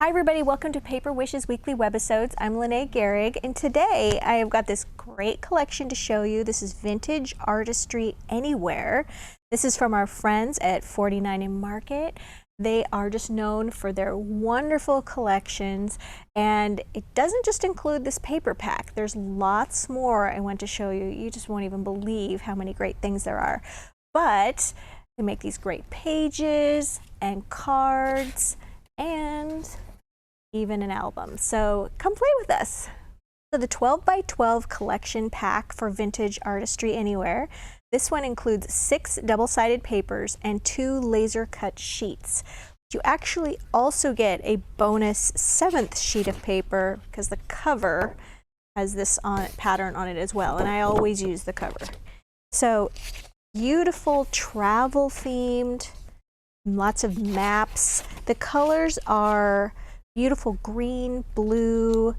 Hi everybody, welcome to Paper Wishes Weekly Webisodes. I'm Lene Gehrig, and today I have got this great collection to show you. This is Vintage Artistry Anywhere. This is from our friends at 49 and Market. They are just known for their wonderful collections, and it doesn't just include this paper pack. There's lots more I want to show you. You just won't even believe how many great things there are. But they make these great pages and cards and even an album. So come play with us. So the 12 by 12 collection pack for Vintage Artistry Anywhere. This one includes 6 double-sided papers and 2 laser cut sheets. You actually also get a bonus 7th sheet of paper because the cover has this pattern on it as well, and I always use the cover. So beautiful travel themed, lots of maps. The colors are beautiful green, blue,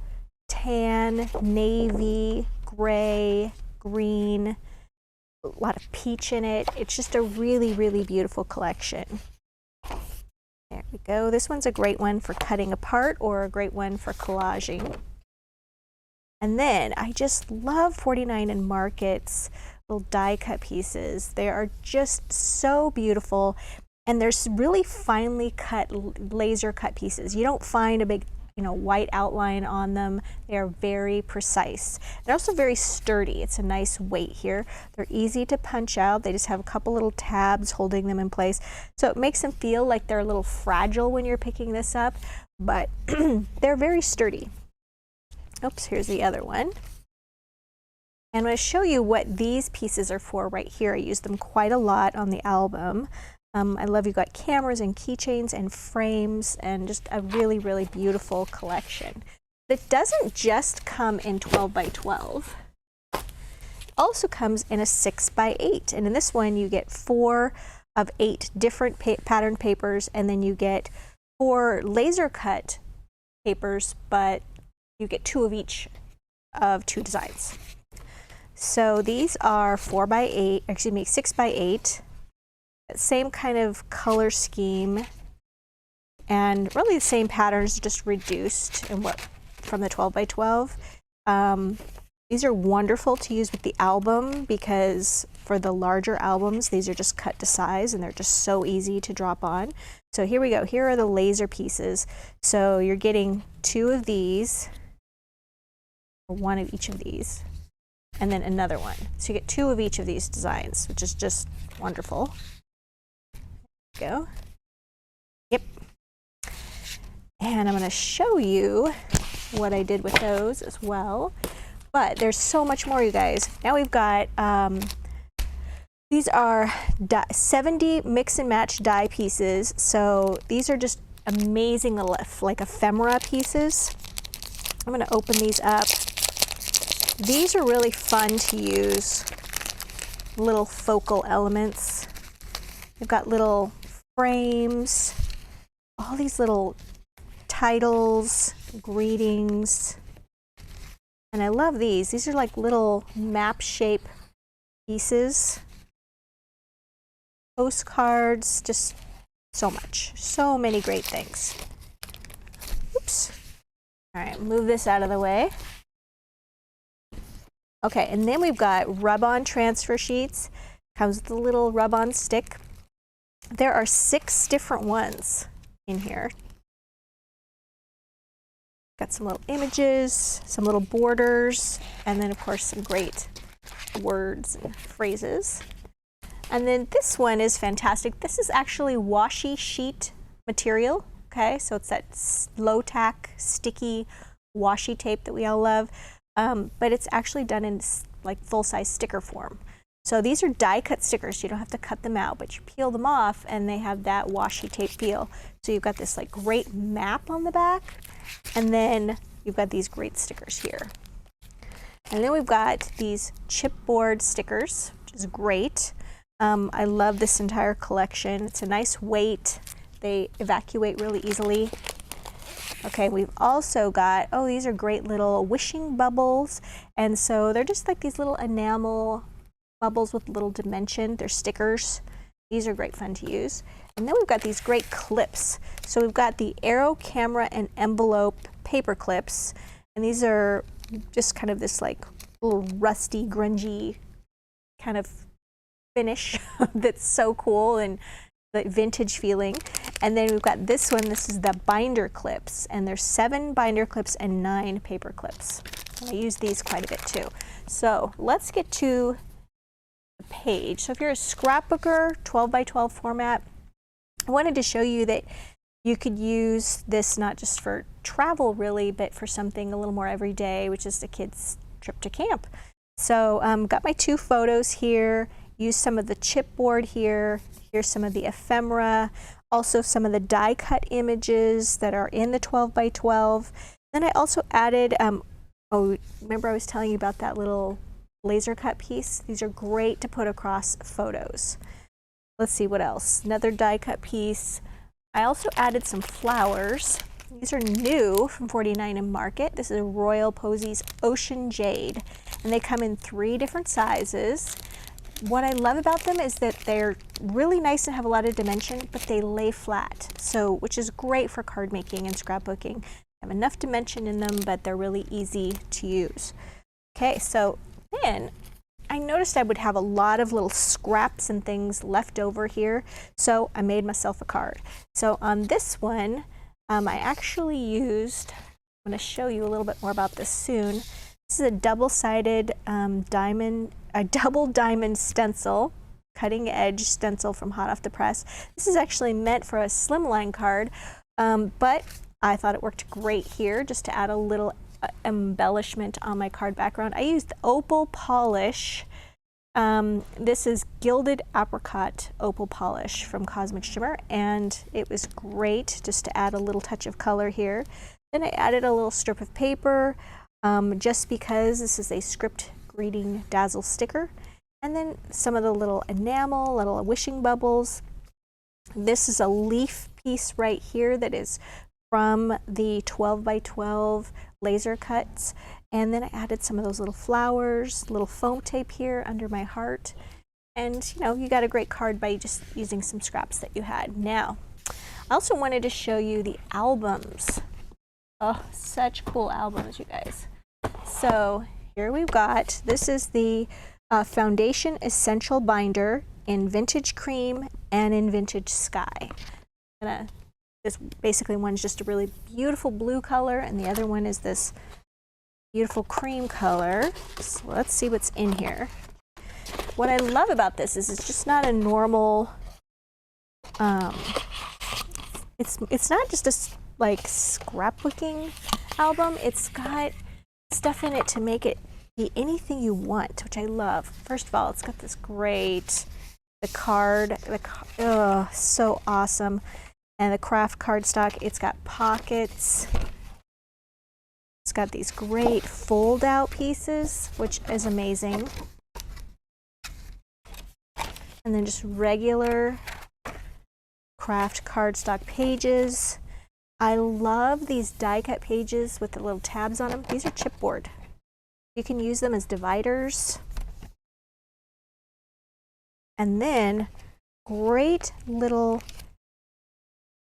tan, navy, gray, green, a lot of peach in it. It's just a really, really beautiful collection. There we go. This one's a great one for cutting apart or a great one for collaging. And then I just love 49 and Market's little die cut pieces. They are just so beautiful. And there's really finely cut, laser cut pieces. You don't find a big, white outline on them. They are very precise. They're also very sturdy. It's a nice weight here. They're easy to punch out. They just have a couple little tabs holding them in place. So it makes them feel like they're a little fragile when you're picking this up, but they're very sturdy. Oops, here's the other one. And I'm going to show you what these pieces are for right here. I use them quite a lot on the album. I love you've got cameras and keychains and frames and just a really, really beautiful collection. It doesn't just come in 12 by 12. It also comes in a 6 by 8. And in this one, you get 4 of 8 different pattern papers, and then you get 4 laser cut papers, but you get 2 of each of 2 designs. So these are 4 by 8, excuse me, 6 by 8. Same kind of color scheme and really the same patterns, just reduced and from the 12 by 12. These are wonderful to use with the album because for the larger albums, these are just cut to size and they're just so easy to drop on. So here we go. Here are the laser pieces. So you're getting 2 of these, or 1 of each of these, and then another one. So you get 2 of each of these designs, which is just wonderful. Go. Yep. And I'm going to show you what I did with those as well. But there's so much more, you guys. Now we've got, these are 70 mix and match die pieces. So these are just amazing, like ephemera pieces. I'm going to open these up. These are really fun to use, little focal elements. They've got little frames, all these little titles, greetings, and I love these. These are like little map shape pieces, postcards, just so much, so many great things. Oops. All right, move this out of the way. Okay, and then we've got rub-on transfer sheets. Comes with a little rub-on stick. There are 6 different ones in here. Got some little images, some little borders, and then of course some great words and phrases. And then this one is fantastic. This is actually washi sheet material. Okay, so it's that low tack, sticky washi tape that we all love, but it's actually done in like full-size sticker form. So these are die cut stickers. You don't have to cut them out, but you peel them off and they have that washi tape feel. So you've got this like great map on the back, and then you've got these great stickers here. And then we've got these chipboard stickers, which is great. I love this entire collection. It's a nice weight. They evacuate really easily. Okay, we've also got, oh, these are great little wishing bubbles. And so they're just like these little enamel bubbles with little dimension. They're stickers. These are great fun to use. And then we've got these great clips. So we've got the arrow, camera, and envelope paper clips. And these are just kind of this like little rusty, grungy kind of finish that's so cool and the vintage feeling. And then we've got this one. This is the binder clips, and there's 7 binder clips and 9 paper clips. And I use these quite a bit too. So let's get to the page. So if you're a scrapbooker, 12 by 12 format, I wanted to show you that you could use this not just for travel really, but for something a little more everyday, which is the kids' trip to camp. So got my 2 photos here, used some of the chipboard here, here's some of the ephemera, also some of the die cut images that are in the 12 by 12. Then I also added, oh, remember I was telling you about that little laser cut piece? These are great to put across photos. Let's see what else. Another die cut piece. I also added some flowers. These are new from 49 and Market. This is a Royal Posies Ocean Jade, and they come in 3 different sizes. What I love about them is that they're really nice and have a lot of dimension, but they lay flat, so which is great for card making and scrapbooking. They have enough dimension in them, but they're really easy to use. Okay, so then I noticed I would have a lot of little scraps and things left over here, so I made myself a card. So on this one, I actually used, I'm going to show you a little bit more about this soon. This is a double-sided double diamond stencil, cutting edge stencil from hot off the press. This is actually meant for a slimline card, but I thought it worked great here just to add a little embellishment on my card background. I used opal polish. This is Gilded Apricot Opal Polish from Cosmic Shimmer, and it was great just to add a little touch of color here. Then I added a little strip of paper, just because this is a script greeting dazzle sticker. And then some of the little enamel, little wishing bubbles. This is a leaf piece right here that is from the 12 by 12 laser cuts. And then I added some of those little flowers, little foam tape here under my heart. And you know, you got a great card by just using some scraps that you had. Now, I also wanted to show you the albums. Oh, such cool albums, you guys. So here we've got, this is the Foundation Essential Binder in Vintage Cream and in Vintage Sky. This basically one's just a really beautiful blue color, and the other one is this beautiful cream color. So let's see what's in here. What I love about this is it's just not a normal, it's not just a like scrapbooking album. It's got stuff in it to make it be anything you want, which I love. First of all, it's got this great, oh, so awesome. And the craft cardstock, it's got pockets. It's got these great fold out pieces, which is amazing. And then just regular craft cardstock pages. I love these die cut pages with the little tabs on them. These are chipboard. You can use them as dividers. And then great little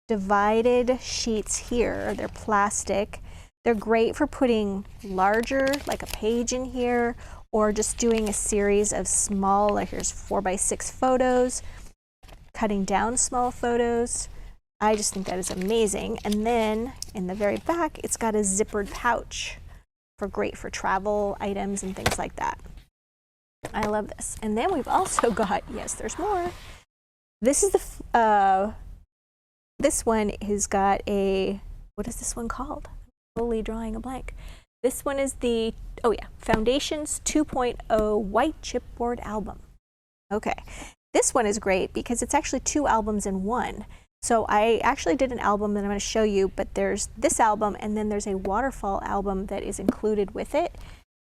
divided sheets here. They're plastic. They're great for putting larger, like a page in here, or just doing a series of small, like here's 4x6 photos, cutting down small photos. I just think that is amazing. And then in the very back, it's got a zippered pouch great for travel items and things like that. I love this. And then we've also got, yes, there's more. This is the, this one has got a, what is this one called? I'm totally drawing a blank. This one is the, oh yeah, Foundations 2.0 White Chipboard Album. Okay, this one is great because it's actually 2 albums in one. So I actually did an album that I'm going to show you, but there's this album and then there's a Waterfall album that is included with it.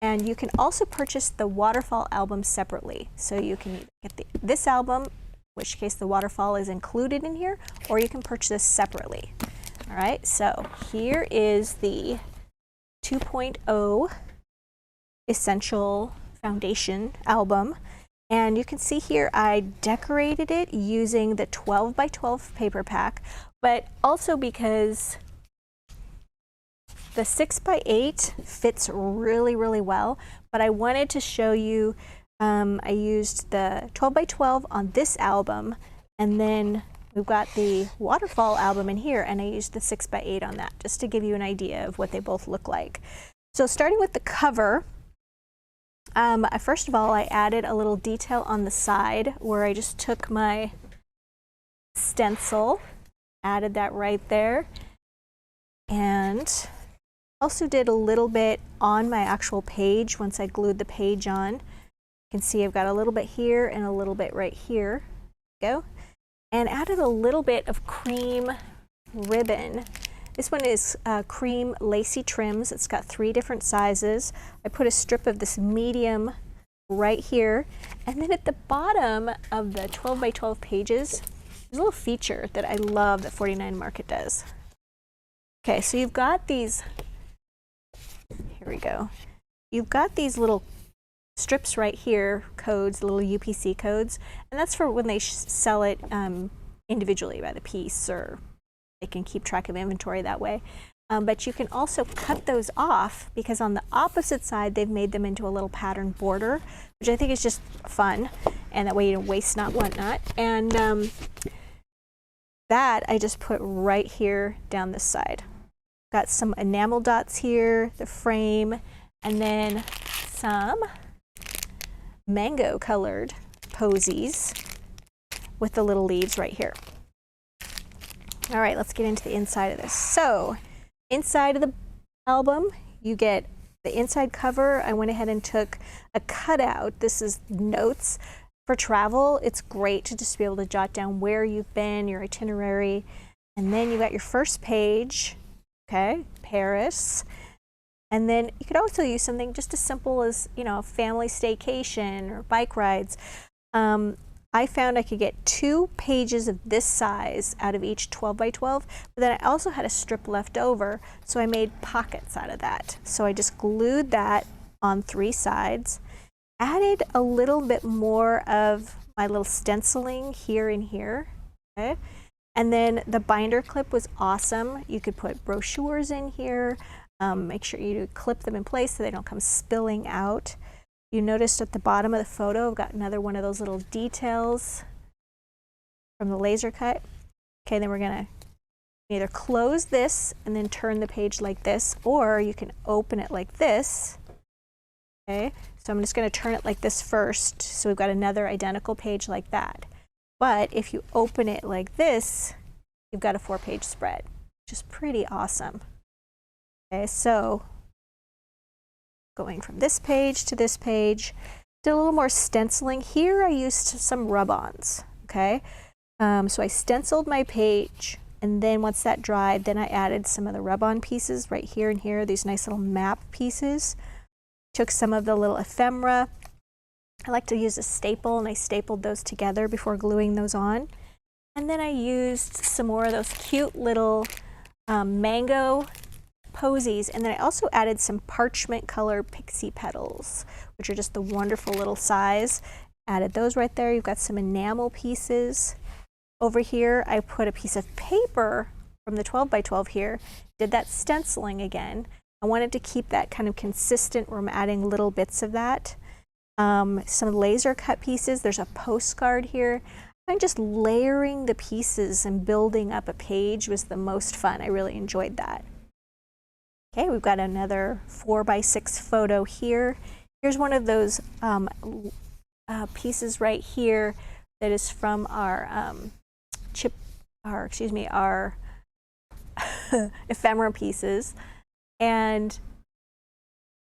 And you can also purchase the Waterfall album separately. So you can get this album, in which case the Waterfall is included in here, or you can purchase this separately. All right, so here is the 2.0 Essential Foundation album. And you can see here I decorated it using the 12 by 12 paper pack, but also because the 6 by 8 fits really, really well. But I wanted to show you, I used the 12 by 12 on this album, and then we've got the Waterfall album in here, and I used the 6 by 8 on that, just to give you an idea of what they both look like. So starting with the cover, first of all, I added a little detail on the side where I just took my stencil, added that right there, and also did a little bit on my actual page once I glued the page on. You can see I've got a little bit here and a little bit right here. Go. And added a little bit of cream ribbon. This one is cream Lacy trims. It's got 3 different sizes. I put a strip of this medium right here. And then at the bottom of the 12 by 12 pages, there's a little feature that I love that 49 Market does. Okay, so you've got these, here we go. You've got these little strips right here, codes, little UPC codes, and that's for when they sell it individually by the piece, or they can keep track of inventory that way. But you can also cut those off, because on the opposite side they've made them into a little pattern border, which I think is just fun, and that way you don't waste not, want not. And that I just put right here down this side. Got some enamel dots here, the frame, and then some mango colored posies with the little leaves right here. All right, let's get into the inside of this. So inside of the album, you get the inside cover. I went ahead and took a cutout. This is notes for travel. It's great to just be able to jot down where you've been, your itinerary. And then you got your first page, okay, Paris. And then you could also use something just as simple as, you know, a family staycation or bike rides. I found I could get 2 pages of this size out of each 12 by 12, but then I also had a strip left over, so I made pockets out of that. So I just glued that on 3 sides, added a little bit more of my little stenciling here and here, okay? And then the binder clip was awesome. You could put brochures in here, make sure you clip them in place so they don't come spilling out. You noticed at the bottom of the photo, I've got another one of those little details from the laser cut. Okay, then we're gonna either close this and then turn the page like this, or you can open it like this. Okay, so I'm just gonna turn it like this first, so we've got another identical page like that. But if you open it like this, you've got a 4-page spread, which is pretty awesome. Okay, so going from this page to this page, did a little more stenciling. Here I used some rub-ons, okay? So I stenciled my page, and then once that dried, then I added some of the rub-on pieces right here and here, these nice little map pieces. Took some of the little ephemera. I like to use a staple, and I stapled those together before gluing those on. And then I used some more of those cute little mango posies, and then I also added some parchment color pixie petals, which are just the wonderful little size. Added those right there. You've got some enamel pieces. Over here I put a piece of paper from the 12 by 12 here, did that stenciling again. I wanted to keep that kind of consistent where I'm adding little bits of that. Some laser cut pieces. There's a postcard here. I'm just layering the pieces and building up a page was the most fun. I really enjoyed that. Okay, we've got another 4 by 6 photo here. Here's one of those pieces right here that is from our our ephemera pieces. And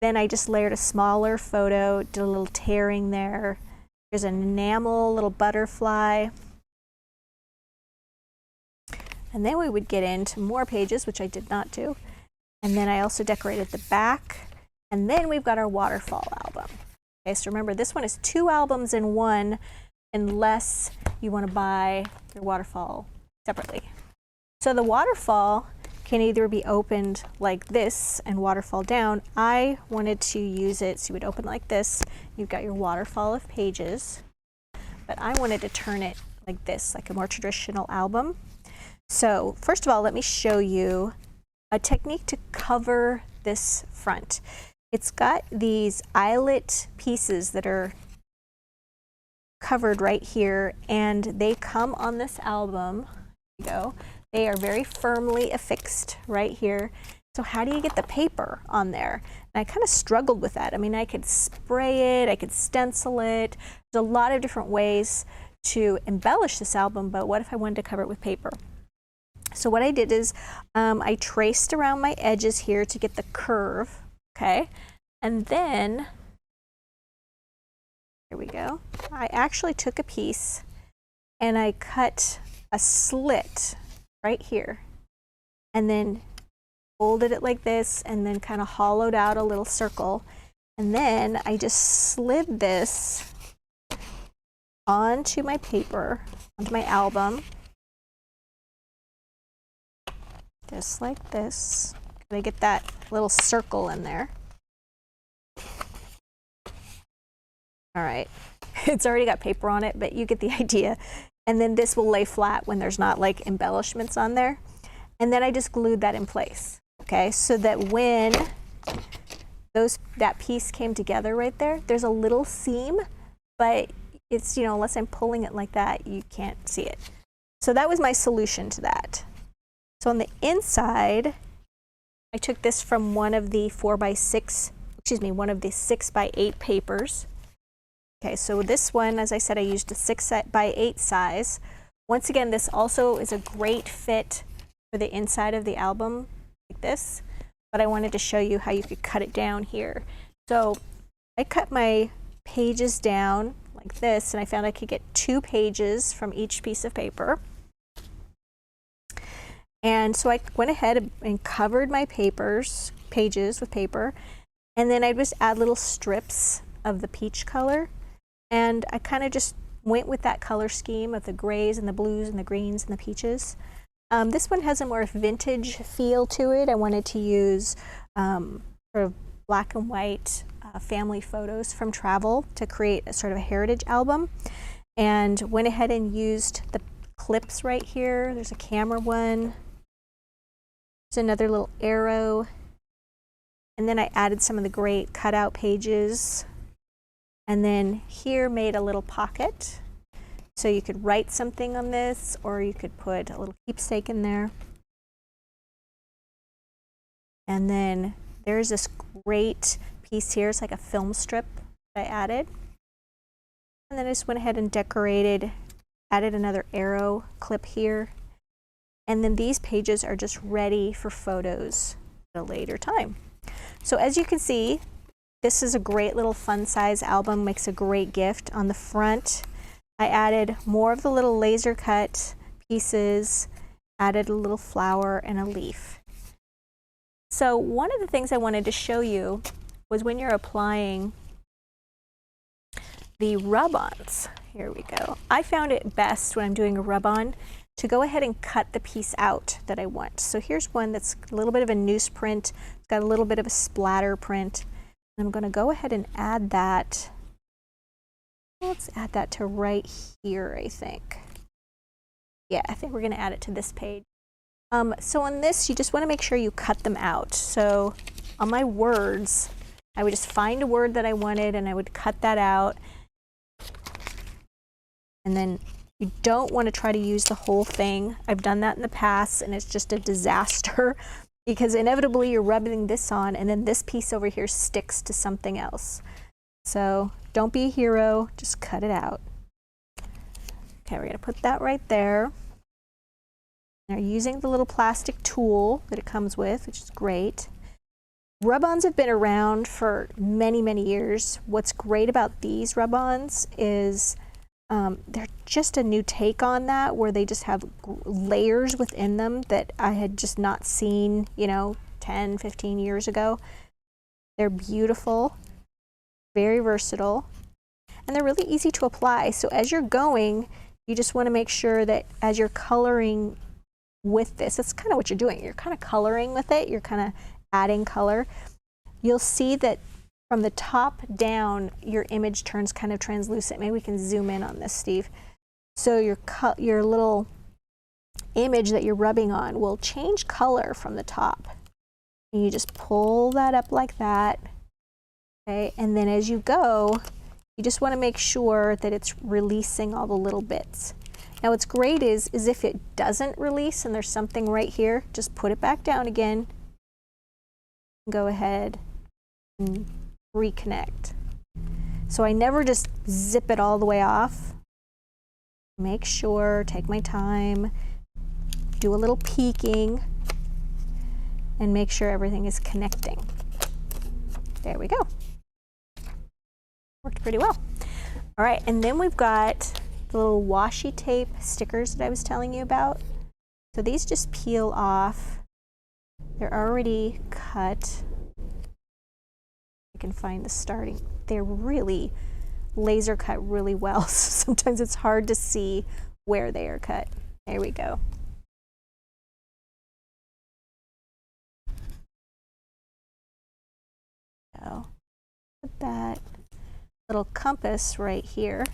then I just layered a smaller photo, did a little tearing there. There's an enamel little butterfly. And then we would get into more pages, which I did not do. And then I also decorated the back. And then we've got our Waterfall album. Okay, so remember, this one is 2 albums in one, unless you want to buy your Waterfall separately. So the Waterfall can either be opened like this and waterfall down. I wanted to use it so you would open like this. You've got your waterfall of pages, but I wanted to turn it like this, like a more traditional album. So first of all, let me show you a technique to cover this front. It's got these eyelet pieces that are covered right here, and they come on this album. There you go. They are very firmly affixed right here. So how do you get the paper on there? And I kind of struggled with that. I mean, I could spray it, I could stencil it. There's a lot of different ways to embellish this album, but what if I wanted to cover it with paper? So what I did is I traced around my edges here to get the curve, okay? And then, here we go. I actually took a piece and I cut a slit right here, and then folded it like this, and then kind of hollowed out a little circle. And then I just slid this onto my paper, onto my album, just like this. Gotta get that little circle in there. All right, it's already got paper on it, but you get the idea. And then this will lay flat when there's not like embellishments on there. And then I just glued that in place, okay? So that when that piece came together right there, there's a little seam, but it's, you know, unless I'm pulling it like that, you can't see it. So that was my solution to that. So on the inside, I took this from one of the 4x6, excuse me, one of the 6x8 papers. Okay, so this one, as I said, I used a 6x8 size. Once again, this also is a great fit for the inside of the album, like this, but I wanted to show you how you could cut it down here. So I cut my pages down like this, and I found I could get 2 pages from each piece of paper. And so I went ahead and covered my pages with paper, and then I just add little strips of the peach color. And I kind of just went with that color scheme of the grays and the blues and the greens and the peaches. This one has a more vintage feel to it. I wanted to use sort of black and white family photos from travel to create a sort of a heritage album. And went ahead and used the clips right here. There's a camera one. There's another little arrow. And then I added some of the great cutout pages. And then here made a little pocket. So you could write something on this, or you could put a little keepsake in there. And then there's this great piece here. It's like a film strip that I added. And then I just went ahead and decorated, added another arrow clip here. And then these pages are just ready for photos at a later time. So as you can see, this is a great little fun size album, makes a great gift. On the front, I added more of the little laser cut pieces, added a little flower and a leaf. So one of the things I wanted to show you was when you're applying the rub-ons. Here we go. I found it best when I'm doing a rub-on to go ahead and cut the piece out that I want. So here's one that's a little bit of a newsprint. It's got a little bit of a splatter print. I'm going to go ahead and add that. Let's add that to right here, I think. Yeah, I think we're going to add it to this page. So on this, you just want to make sure you cut them out. So on my words, I would just find a word that I wanted and I would cut that out. And then you don't want to try to use the whole thing. I've done that in the past and it's just a disaster. Because inevitably you're rubbing this on and then this piece over here sticks to something else. So don't be a hero, just cut it out. Okay, we're gonna put that right there. Now using the little plastic tool that it comes with, which is great. Rub-ons have been around for many, many years. What's great about these rub-ons is they're just a new take on that, where they just have layers within them that I had just not seen, you know, 10, 15 years ago. They're beautiful, very versatile, and they're really easy to apply. So as you're going, you just want to make sure that as you're coloring with this, that's kind of what you're doing. You're kind of coloring with it. You're kind of adding color. You'll see that from the top down, your image turns kind of translucent. Maybe we can zoom in on this, Steve. So your little image that you're rubbing on will change color from the top. And you just pull that up like that. Okay, and then as you go, you just want to make sure that it's releasing all the little bits. Now what's great is if it doesn't release and there's something right here, just put it back down again. Go ahead and reconnect. So I never just zip it all the way off. Make sure, take my time, do a little peeking, and make sure everything is connecting. There we go. Worked pretty well. All right, and then we've got the little washi tape stickers that I was telling you about. So these just peel off. They're already cut. I can find the starting. They're really laser cut really well. So sometimes it's hard to see where they are cut. There we go. So put that little compass right here.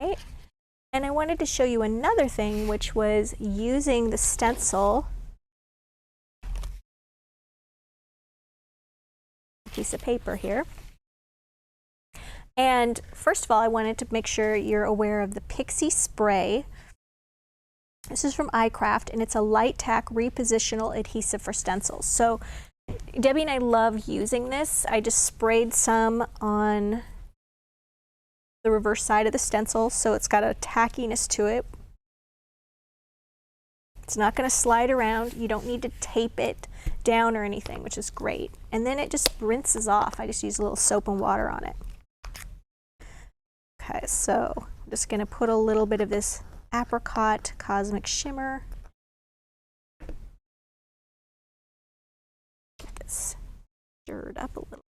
Okay. And I wanted to show you another thing, which was using the stencil piece of paper here. And first of all, I wanted to make sure you're aware of the Pixie Spray. This is from iCraft, and it's a light tack repositional adhesive for stencils. So Debbie and I love using this. I just sprayed some on the reverse side of the stencil, so it's got a tackiness to it. It's not going to slide around. You don't need to tape it down or anything, which is great. And then it just rinses off. I just use a little soap and water on it. Okay, so I'm just going to put a little bit of this apricot cosmic shimmer. Get this stirred up a little.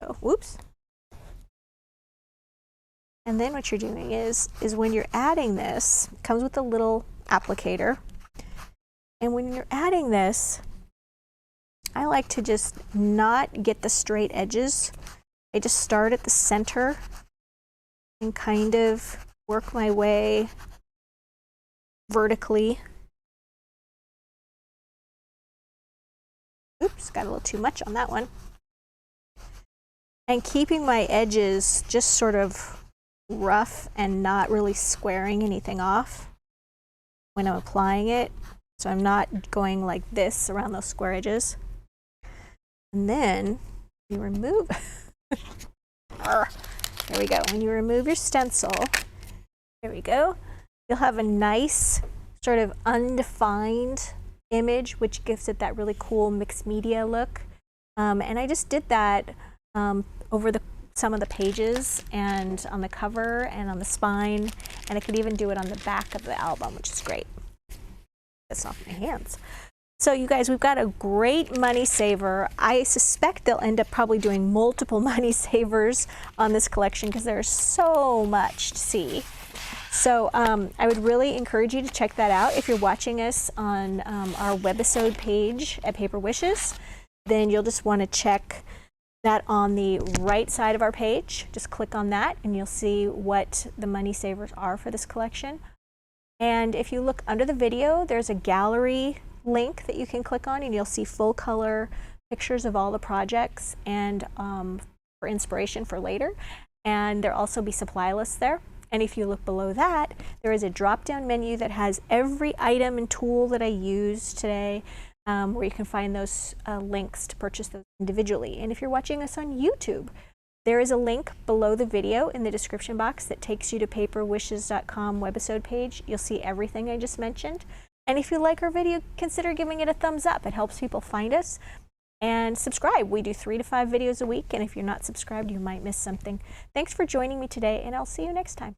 Oh, whoops. And then what you're doing is when you're adding this, it comes with a little applicator. And when you're adding this, I like to just not get the straight edges. I just start at the center and kind of work my way vertically. Oops, got a little too much on that one. And keeping my edges just sort of rough and not really squaring anything off when I'm applying it. So I'm not going like this around those square edges. And then you remove, there we go. When you remove your stencil, there we go, you'll have a nice sort of undefined image, which gives it that really cool mixed media look. And I just did that over some of the pages and on the cover and on the spine, and I could even do it on the back of the album, which is great. That's off my hands. So you guys, we've got a great money saver. I suspect they'll end up probably doing multiple money savers on this collection because there's so much to see. So I would really encourage you to check that out. If you're watching us on our webisode page at Paper Wishes, then you'll just want to check that on the right side of our page. Just click on that and you'll see what the money savers are for this collection. And if you look under the video, there's a gallery link that you can click on and you'll see full color pictures of all the projects and for inspiration for later. And there'll also be supply lists there. And if you look below that, there is a drop-down menu that has every item and tool that I used today, where you can find those links to purchase those individually. And if you're watching us on YouTube, there is a link below the video in the description box that takes you to paperwishes.com webisode page. You'll see everything I just mentioned. And if you like our video, consider giving it a thumbs up. It helps people find us. And subscribe. We do 3 to 5 videos a week, and if you're not subscribed, you might miss something. Thanks for joining me today, and I'll see you next time.